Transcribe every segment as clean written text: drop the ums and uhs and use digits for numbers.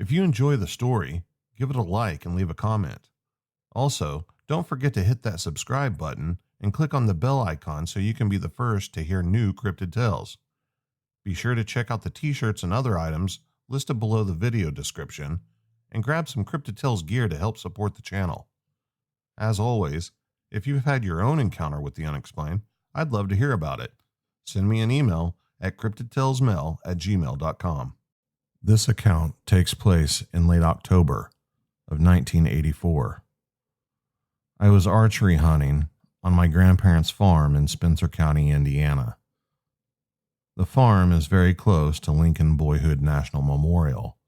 If you enjoy the story, give it a like and leave a comment. Also, don't forget to hit that subscribe button and click on the bell icon so you can be the first to hear new cryptid tales. Be sure to check out the t-shirts and other items listed below the video description and grab some Cryptid Tales gear to help support the channel. As always, if you've had your own encounter with the unexplained, I'd love to hear about it. Send me an email at cryptidtalesmail@gmail.com. This account takes place in late October of 1984. I was archery hunting on my grandparents' farm in Spencer County, Indiana. The farm is very close to Lincoln Boyhood National Memorial,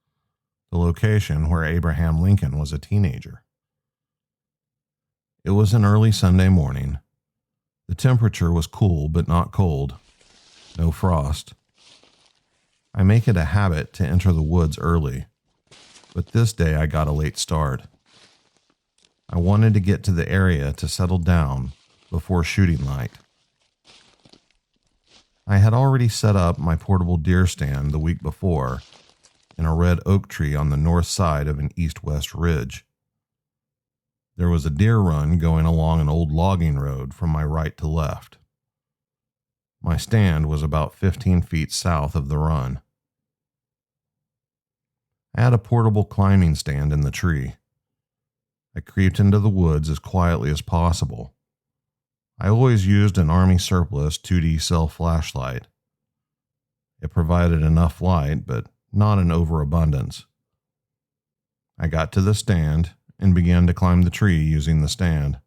the location where Abraham Lincoln was a teenager. It was an early Sunday morning. The temperature was cool but not cold. No frost. I make it a habit to enter the woods early, but this day I got a late start. I wanted to get to the area to settle down before shooting light. I had already set up my portable deer stand the week before in a red oak tree on the north side of an east-west ridge. There was a deer run going along an old logging road from my right to left. My stand was about 15 feet south of the run. I had a portable climbing stand in the tree. I creeped into the woods as quietly as possible. I always used an Army surplus 2D cell flashlight. It provided enough light, but not an overabundance. I got to the stand and began to climb the tree using the stand.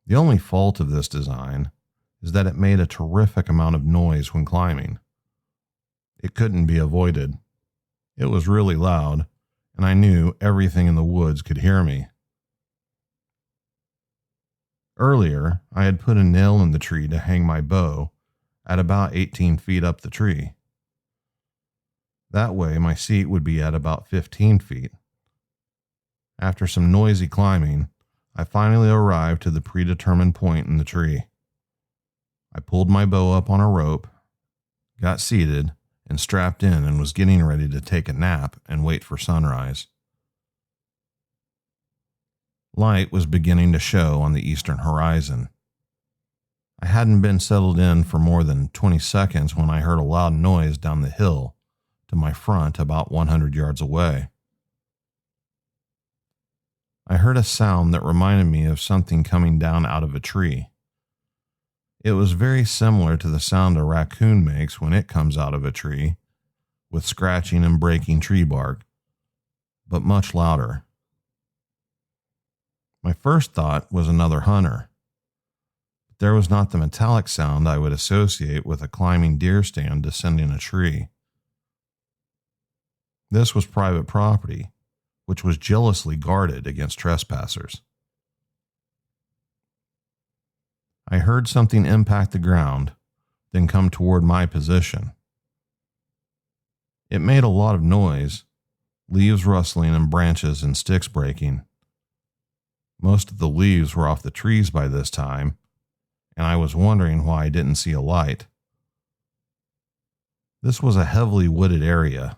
The only fault of this design is that it made a terrific amount of noise when climbing. It couldn't be avoided. It was really loud, and I knew everything in the woods could hear me. Earlier, I had put a nail in the tree to hang my bow at about 18 feet up the tree. That way, my seat would be at about 15 feet. After some noisy climbing, I finally arrived to the predetermined point in the tree. I pulled my bow up on a rope, got seated, and strapped in and was getting ready to take a nap and wait for sunrise. Light was beginning to show on the eastern horizon. I hadn't been settled in for more than 20 seconds when I heard a loud noise down the hill to my front about 100 yards away. I heard a sound that reminded me of something coming down out of a tree. It was very similar to the sound a raccoon makes when it comes out of a tree, with scratching and breaking tree bark, but much louder. My first thought was another hunter, but there was not the metallic sound I would associate with a climbing deer stand descending a tree. This was private property, which was jealously guarded against trespassers. I heard something impact the ground, then come toward my position. It made a lot of noise, leaves rustling and branches and sticks breaking. Most of the leaves were off the trees by this time, and I was wondering why I didn't see a light. This was a heavily wooded area,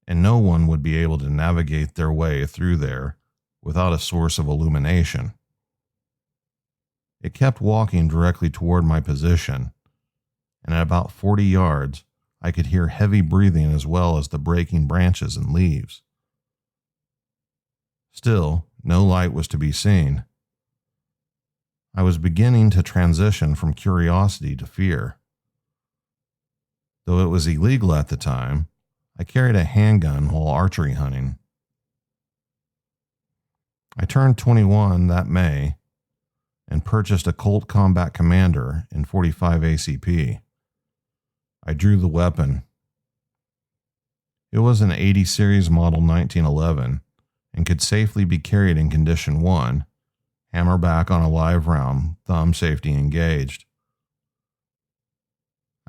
and no one would be able to navigate their way through there without a source of illumination. It kept walking directly toward my position, and at about 40 yards, I could hear heavy breathing as well as the breaking branches and leaves. Still, no light was to be seen. I was beginning to transition from curiosity to fear. Though it was illegal at the time, I carried a handgun while archery hunting. I turned 21 that May and purchased a Colt Combat Commander in .45 ACP. I drew the weapon. It was an 80 series model 1911 and could safely be carried in condition 1, hammer back on a live round, thumb safety engaged.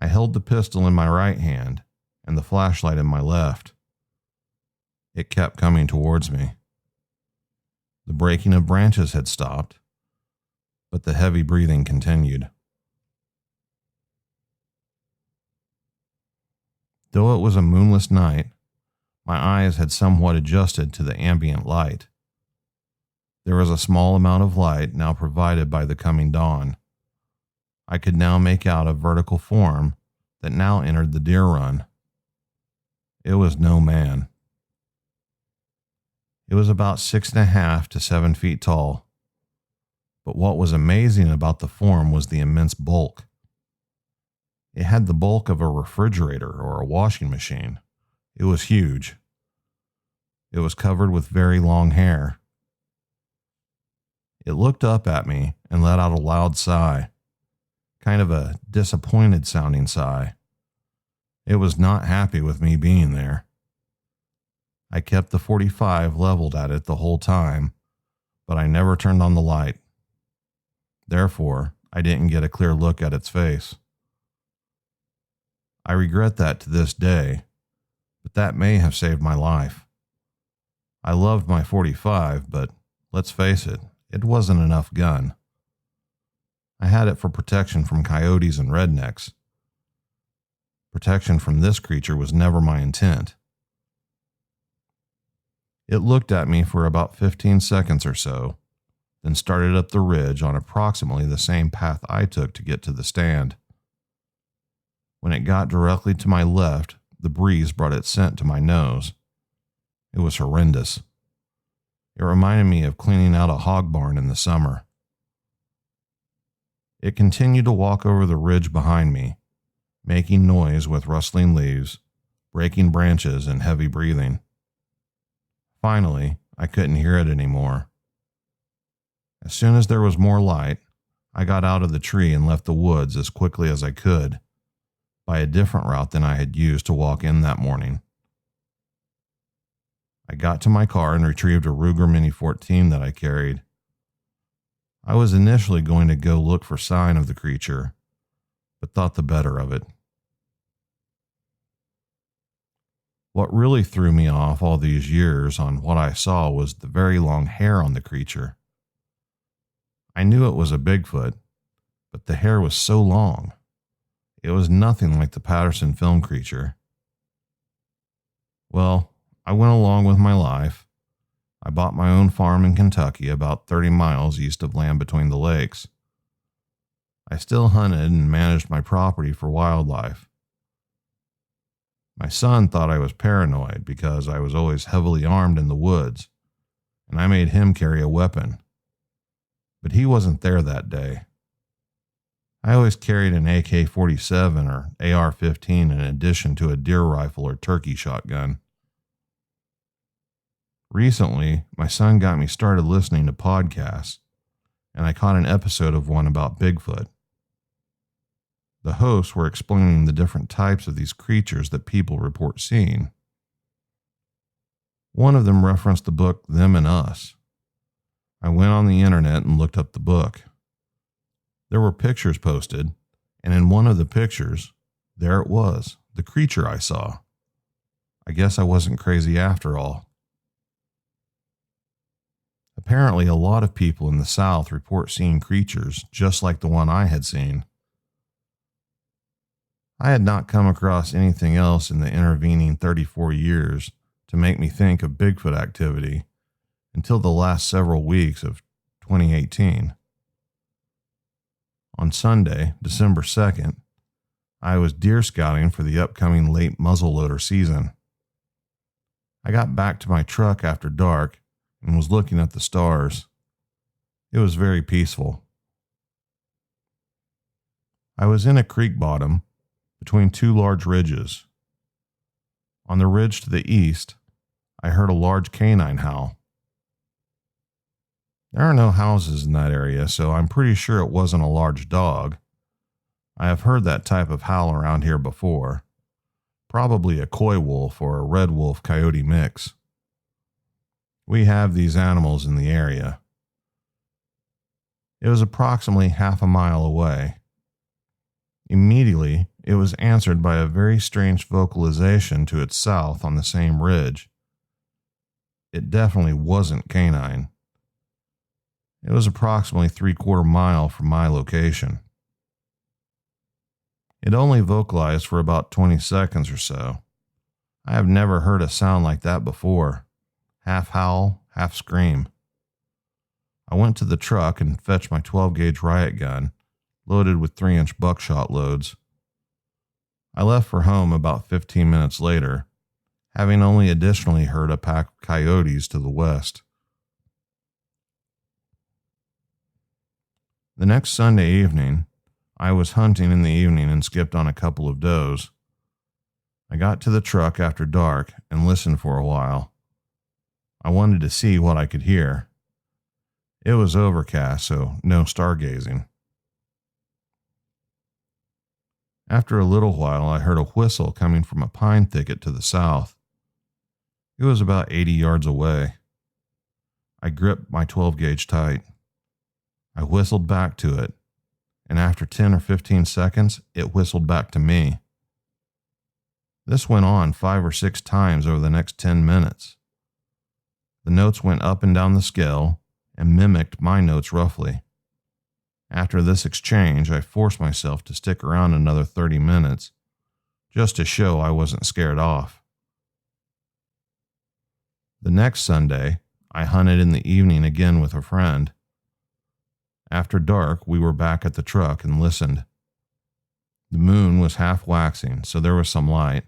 I held the pistol in my right hand and the flashlight in my left. It kept coming towards me. The breaking of branches had stopped, but the heavy breathing continued. Though it was a moonless night, my eyes had somewhat adjusted to the ambient light. There was a small amount of light now provided by the coming dawn. I could now make out a vertical form that now entered the deer run. It was no man. It was about 6.5 to 7 feet tall. But what was amazing about the form was the immense bulk. It had the bulk of a refrigerator or a washing machine. It was huge. It was covered with very long hair. It looked up at me and let out a loud sigh, kind of a disappointed sounding sigh. It was not happy with me being there. I kept the .45 leveled at it the whole time, but I never turned on the light. Therefore, I didn't get a clear look at its face. I regret that to this day, but that may have saved my life. I loved my .45, but let's face it, it wasn't enough gun. I had it for protection from coyotes and rednecks. Protection from this creature was never my intent. It looked at me for about 15 seconds or so, then started up the ridge on approximately the same path I took to get to the stand. When it got directly to my left, the breeze brought its scent to my nose. It was horrendous. It reminded me of cleaning out a hog barn in the summer. It continued to walk over the ridge behind me, making noise with rustling leaves, breaking branches, and heavy breathing. Finally, I couldn't hear it anymore. As soon as there was more light, I got out of the tree and left the woods as quickly as I could, by a different route than I had used to walk in that morning. I got to my car and retrieved a Ruger Mini 14 that I carried. I was initially going to go look for sign of the creature, but thought the better of it. What really threw me off all these years on what I saw was the very long hair on the creature. I knew it was a Bigfoot, but the hair was so long. It was nothing like the Patterson film creature. Well, I went along with my life. I bought my own farm in Kentucky about 30 miles east of Land Between the Lakes. I still hunted and managed my property for wildlife. My son thought I was paranoid because I was always heavily armed in the woods, and I made him carry a weapon. But he wasn't there that day. I always carried an AK-47 or AR-15 in addition to a deer rifle or turkey shotgun. Recently, my son got me started listening to podcasts, and I caught an episode of one about Bigfoot. The hosts were explaining the different types of these creatures that people report seeing. One of them referenced the book Them and Us. I went on the internet and looked up the book. There were pictures posted, and in one of the pictures, there it was, the creature I saw. I guess I wasn't crazy after all. Apparently, a lot of people in the South report seeing creatures just like the one I had seen. I had not come across anything else in the intervening 34 years to make me think of Bigfoot activity until the last several weeks of 2018. On Sunday, December 2nd, I was deer scouting for the upcoming late muzzleloader season. I got back to my truck after dark and was looking at the stars. It was very peaceful. I was in a creek bottom between two large ridges. On the ridge to the east, I heard a large canine howl. There are no houses in that area, so I'm pretty sure it wasn't a large dog. I have heard that type of howl around here before. Probably a coy wolf or a red wolf coyote mix. We have these animals in the area. It was approximately half a mile away. Immediately, it was answered by a very strange vocalization to its south on the same ridge. It definitely wasn't canine. It was approximately 3/4 mile from my location. It only vocalized for about 20 seconds or so. I have never heard a sound like that before. Half howl, half scream. I went to the truck and fetched my 12-gauge riot gun, loaded with 3-inch buckshot loads. I left for home about 15 minutes later, having only additionally heard a pack of coyotes to the west. The next Sunday evening, I was hunting in the evening and skipped on a couple of does. I got to the truck after dark and listened for a while. I wanted to see what I could hear. It was overcast, so no stargazing. After a little while, I heard a whistle coming from a pine thicket to the south. It was about 80 yards away. I gripped my 12-gauge tight. I whistled back to it, and after 10 or 15 seconds, it whistled back to me. This went on 5 or 6 times over the next 10 minutes. The notes went up and down the scale and mimicked my notes roughly. After this exchange, I forced myself to stick around another 30 minutes, just to show I wasn't scared off. The next Sunday, I hunted in the evening again with a friend. After dark, we were back at the truck and listened. The moon was half waxing, so there was some light.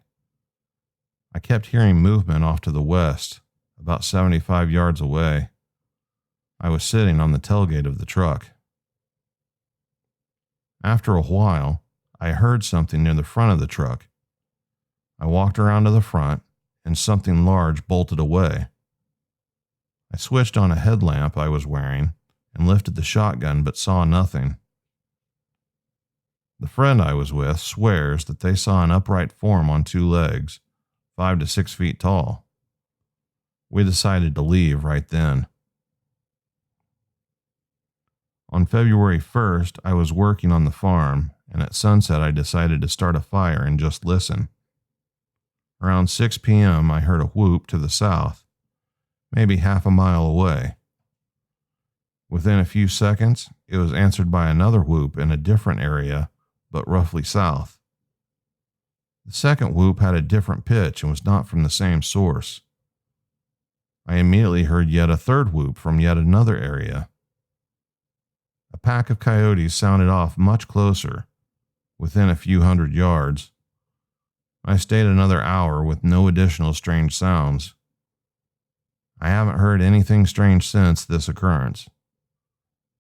I kept hearing movement off to the west, about 75 yards away. I was sitting on the tailgate of the truck. After a while, I heard something near the front of the truck. I walked around to the front, and something large bolted away. I switched on a headlamp I was wearing and lifted the shotgun, but saw nothing. The friend I was with swears that they saw an upright form on 2 legs, 5 to 6 feet tall. We decided to leave right then. On February 1st, I was working on the farm, and at sunset I decided to start a fire and just listen. Around 6 p.m., I heard a whoop to the south, maybe half a mile away. Within a few seconds, it was answered by another whoop in a different area, but roughly south. The second whoop had a different pitch and was not from the same source. I immediately heard yet a third whoop from yet another area. A pack of coyotes sounded off much closer, within a few hundred yards. I stayed another hour with no additional strange sounds. I haven't heard anything strange since this occurrence.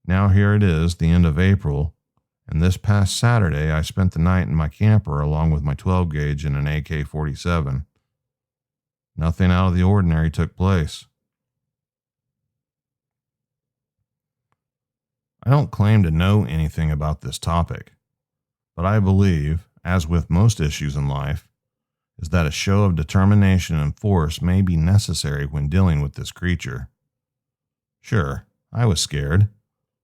Now here it is, the end of April, and this past Saturday I spent the night in my camper along with my 12-gauge and an AK-47. Nothing out of the ordinary took place. I don't claim to know anything about this topic, but I believe, as with most issues in life, is that a show of determination and force may be necessary when dealing with this creature. Sure, I was scared,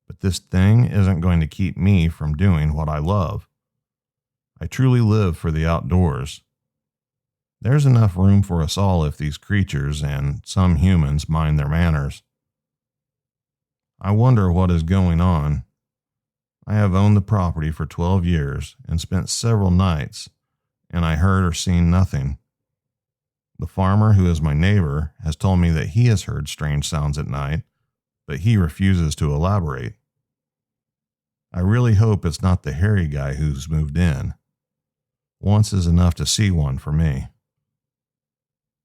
but this thing isn't going to keep me from doing what I love. I truly live for the outdoors. There's enough room for us all if these creatures and some humans mind their manners. I wonder what is going on. I have owned the property for 12 years and spent several nights, and I heard or seen nothing. The farmer, who is my neighbor, has told me that he has heard strange sounds at night, but he refuses to elaborate. I really hope it's not the hairy guy who's moved in. Once is enough to see one for me.